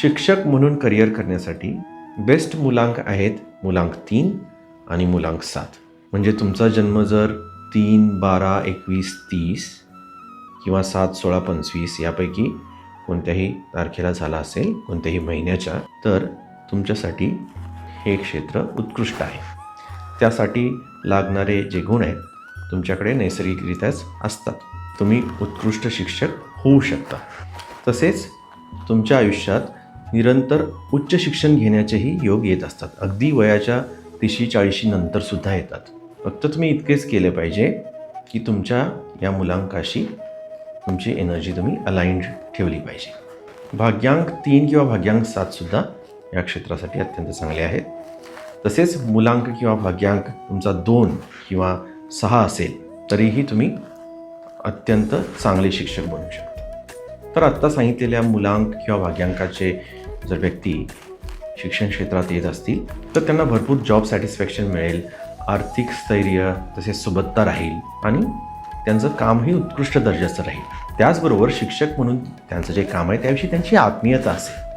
शिक्षक म्हणून करिअर करण्यासाठी बेस्ट मुलांक आहेत मुलांक 3 आणि मुलांक 7. म्हणजे तुमचा जन्म जर 3, 12, 21, 30 किंवा 7, 16, 25 यापैकी कोणत्याही तारखेला झाला असेल, कोणत्याही महिन्याच्या, तर तुमच्यासाठी हे क्षेत्र उत्कृष्ट आहे. त्यासाठी लागणारे जे गुण आहेत तुमच्याकडे नैसर्गिकरित्याच असतात. तुम्ही उत्कृष्ट शिक्षक होऊ शकता. तसेच तुमच्या आयुष्यात निरंतर उच्च शिक्षण घेण्याचेही योग येत असतात. अगदी वयाच्या 30-40 नंतरसुद्धा येतात. फक्त तुम्ही इतकेच केले पाहिजे की तुमच्या या मुलांकाशी तुमची एनर्जी तुम्ही अलाइंड ठेवली पाहिजे. भाग्यांक 3 किंवा भाग्यांक 7सुद्धा या क्षेत्रासाठी अत्यंत चांगले आहेत. तसेच मुलांक किंवा भाग्यांक तुमचा 2 किंवा 6 असेल तरीही तुम्ही अत्यंत चांगले शिक्षक बनू शकता. तर आत्ता सांगितलेल्या मुलांक किंवा भाग्यांकाचे जर व्यक्ती शिक्षण क्षेत्रात येत असतील तर त्यांना भरपूर जॉब सॅटिस्फॅक्शन मिळेल, आर्थिक स्थैर्य तसेच सुबत्ता राहील आणि त्यांचं कामही उत्कृष्ट दर्जाचं राहील. त्याचबरोबर शिक्षक म्हणून त्यांचं जे काम आहे त्याविषयी त्यांची आत्मीयता असेल.